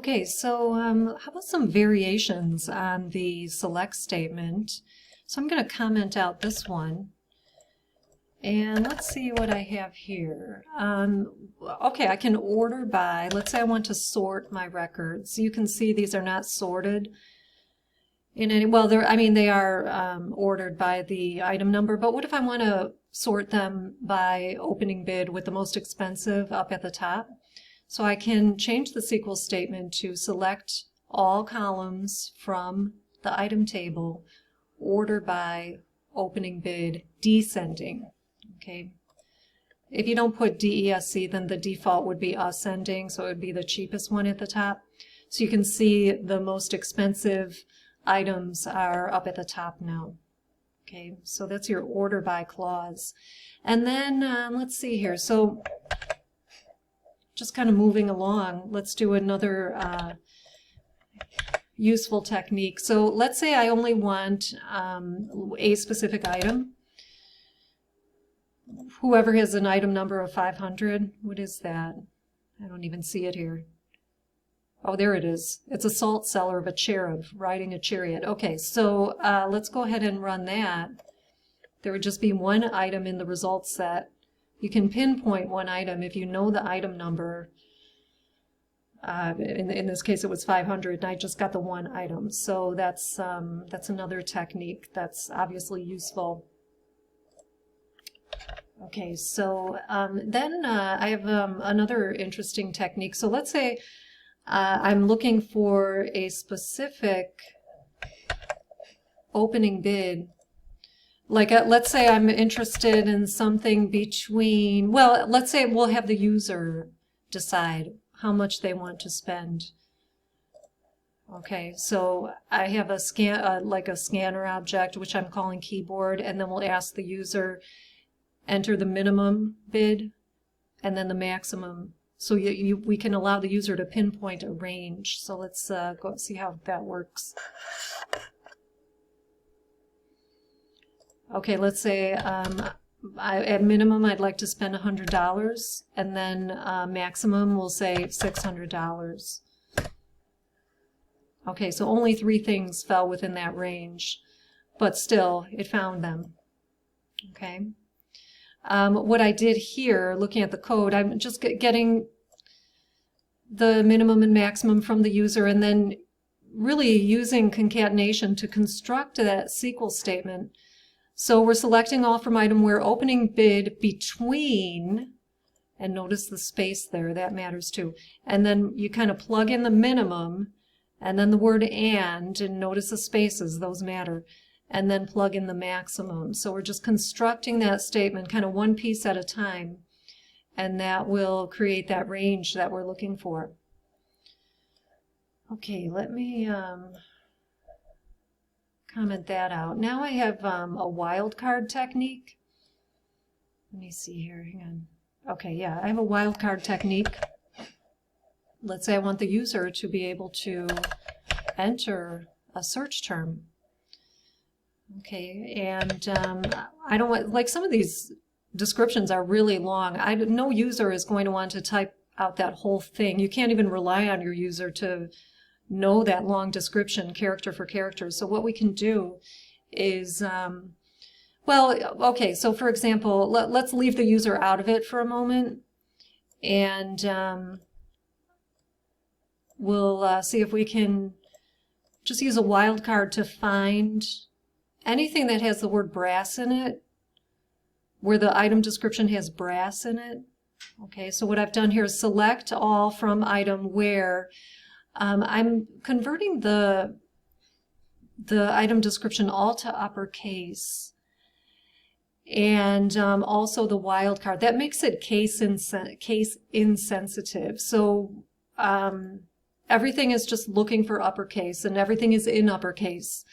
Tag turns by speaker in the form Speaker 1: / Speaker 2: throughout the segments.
Speaker 1: Okay, so how about some variations on the select statement? So I'm going to comment out this one. And let's see what I have here. Okay, I can order by, let's say I want to sort my records. You can see these are not sorted in any, well, they are ordered by the item number, but what if I want to sort them by opening bid with the most expensive up at the top? So I can change the SQL statement to select all columns from the item table, order by opening bid, descending. Okay. If you don't put DESC, then the default would be ascending, so it would be the cheapest one at the top. So you can see the most expensive items are up at the top now. Okay, so that's your order by clause. And then let's see here. So just kind of moving along, let's do another useful technique. So let's say I only want a specific item. Whoever has an item number of 500, what is that? I don't even see it here. Oh, there it is. It's a salt cellar of a cherub riding a chariot. Okay, so let's go ahead and run that. There would just be one item in the results set. You can pinpoint one item if you know the item number. In this case, it was 500, and I just got the one item. So that's another technique that's obviously useful. Okay, so then I have another interesting technique. So let's say I'm looking for a specific opening bid. Like, let's say I'm interested in something between, well, let's say we'll have the user decide how much they want to spend. Okay, so I have a like a scanner object, which I'm calling keyboard, and then we'll ask the user, enter the minimum bid and then the maximum. So we can allow the user to pinpoint a range. So let's go see how that works. Okay, let's say at minimum I'd like to spend $100, and then maximum we'll say $600. Okay, so only 3 things fell within that range, but still it found them. Okay. What I did here, looking at the code, I'm just getting the minimum and maximum from the user, and then really using concatenation to construct that SQL statement. So we're selecting all from item where opening bid between, and notice the space there, that matters too. And then you kind of plug in the minimum, and then the word and notice the spaces, those matter. And then plug in the maximum. So we're just constructing that statement kind of one piece at a time, and that will create that range that we're looking for. Okay, let me comment that out. Now I have a wildcard technique. Let me see here, hang on. Okay, yeah, I have a wildcard technique. Let's say I want the user to be able to enter a search term. Okay, and I don't want, like, some of these descriptions are really long. No user is going to want to type out that whole thing. You can't even rely on your user to know that long description character for character. So what we can do is, well, okay, so for example, let's leave the user out of it for a moment, and we'll see if we can just use a wildcard to find anything that has the word brass in it, where the item description has brass in it. Okay, so what I've done here is select all from item where I'm converting the item description all to uppercase, and also the wildcard. That makes it case insensitive. So everything is just looking for uppercase, and everything is in uppercase.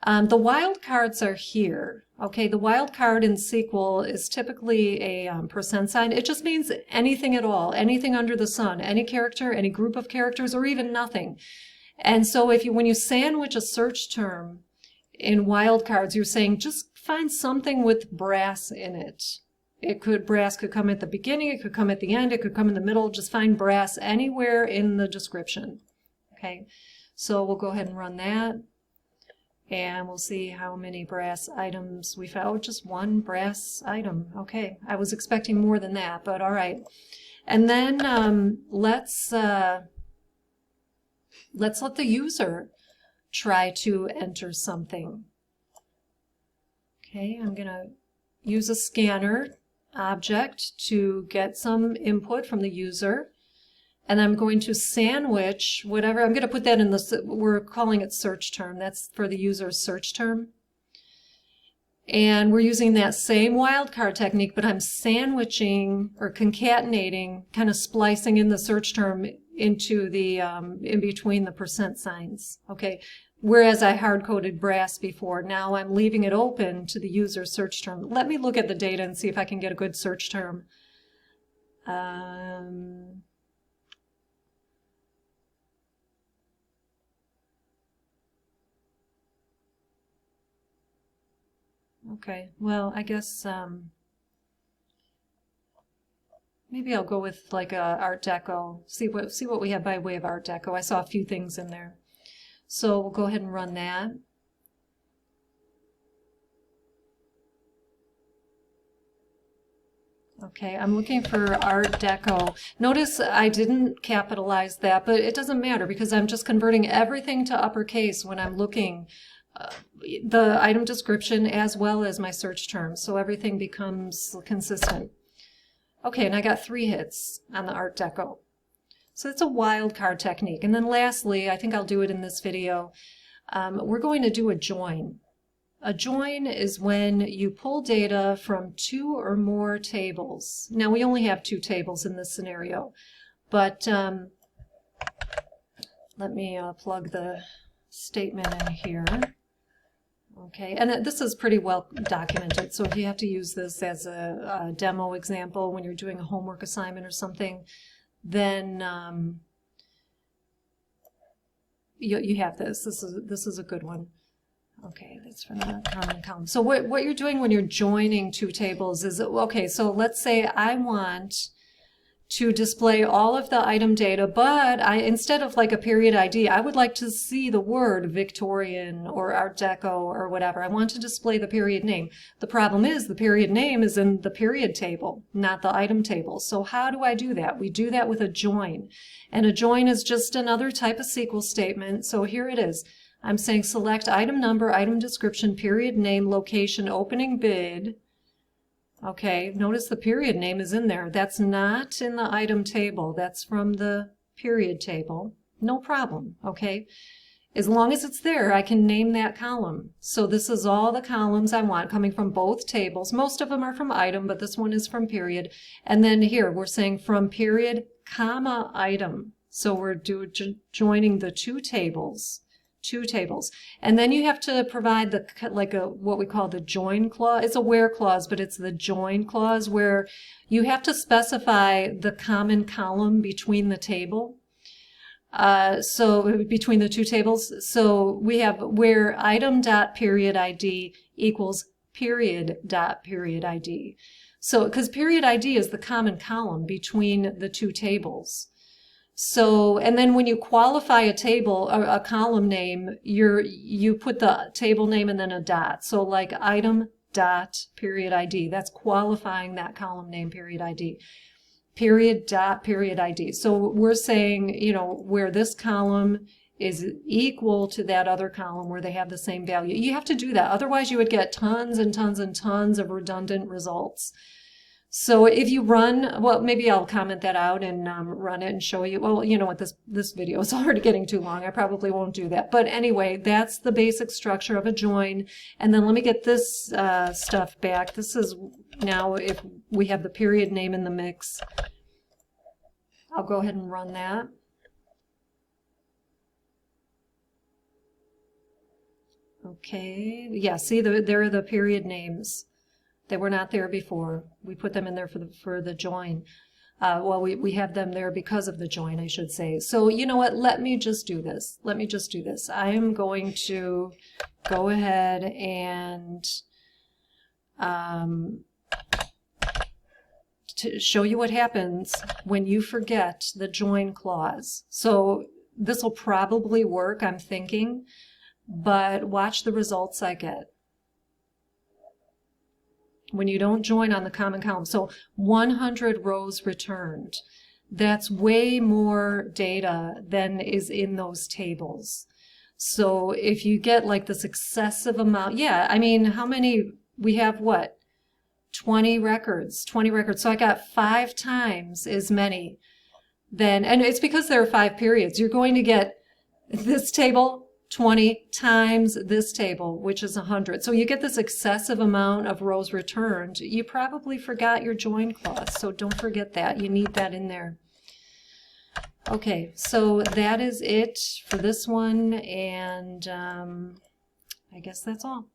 Speaker 1: The wildcards are here. Okay, the wildcard in SQL is typically a %sign. It just means anything at all, anything under the sun, any character, any group of characters, or even nothing. And so when you sandwich a search term in wildcards, you're saying just find something with brass in it. Brass could come at the beginning, it could come at the end, it could come in the middle. Just find brass anywhere in the description. Okay, so we'll go ahead and run that, and we'll see how many brass items we found. Oh, just one brass item. Okay, I was expecting more than that, but all right. And then let's let the user try to enter something. Okay, I'm going to use a scanner object to get some input from the user, and I'm going to sandwich whatever. I'm going to put that in the, we're calling it search term. That's for the user's search term. And we're using that same wildcard technique, but I'm sandwiching or concatenating, kind of splicing in the search term into the, in between the percent signs. Okay. Whereas I hard-coded brass before, now I'm leaving it open to the user search term. Let me look at the data and see if I can get a good search term. Okay, well, I guess maybe I'll go with like a Art Deco. See what we have by way of Art Deco. I saw a few things in there. So we'll go ahead and run that. Okay, I'm looking for Art Deco. Notice I didn't capitalize that, but it doesn't matter because I'm just converting everything to uppercase when I'm looking the item description as well as my search terms, so everything becomes consistent. Okay, and I got 3 hits on the Art Deco. So it's a wildcard technique. And then lastly, I think I'll do it in this video, we're going to do a join. A join is when you pull data from 2 or more tables. Now we only have 2 tables in this scenario, but let me plug the statement in here. Okay, and this is pretty well documented, so if you have to use this as a demo example when you're doing a homework assignment or something, then you have this. This is a good one. Okay, that's from the common column. So what you're doing when you're joining 2 tables is, okay, so let's say I want to display all of the item data, but instead of like a period ID, I would like to see the word Victorian or Art Deco or whatever. I want to display the period name. The problem is the period name is in the period table, not the item table. So how do I do that? We do that with a join. And a join is just another type of SQL statement. So here it is. I'm saying select item number, item description, period name, location, opening bid. Okay, notice the period name is in there. That's not in the item table. That's from the period table. No problem, okay? As long as it's there, I can name that column. So this is all the columns I want coming from both tables. Most of them are from item, but this one is from period. And then here, we're saying from period, comma, item. So we're joining the 2 tables. 2 tables. And then you have to provide the what we call the join clause. It's a where clause, but it's the join clause where you have to specify the common column between the table. So between the 2 tables. So we have where item.period ID equals period.period ID. So because period ID is the common column between the 2 tables. So, and then when you qualify a table or a column name, you put the table name and then a dot. So like item dot period ID, that's qualifying that column name period ID. Period dot period ID. So we're saying, you know, where this column is equal to that other column where they have the same value. You have to do that. Otherwise you would get tons and tons and tons of redundant results. So if you run, well, maybe I'll comment that out and run it and show you. Well, you know what, this video is already getting too long. I probably won't do that. But anyway, that's the basic structure of a join. And then let me get this stuff back. This is now if we have the period name in the mix. I'll go ahead and run that. Okay, yeah, see, there are the period names. They were not there before. We put them in there for the join. Well, we have them there because of the join, I should say. So you know what? Let me just do this. Let me just do this. I am going to go ahead and to show you what happens when you forget the join clause. So this will probably work, I'm thinking, but watch the results I get when you don't join on the common column. So 100 rows returned. That's way more data than is in those tables. So if you get like this excessive amount, yeah, I mean, how many, we have what? 20 records. So I got 5 times as many then, and it's because there are 5 periods. You're going to get this table 20 times this table, which is 100. So you get this excessive amount of rows returned. You probably forgot your join clause, so don't forget that. You need that in there. Okay, so that is it for this one, and I guess that's all.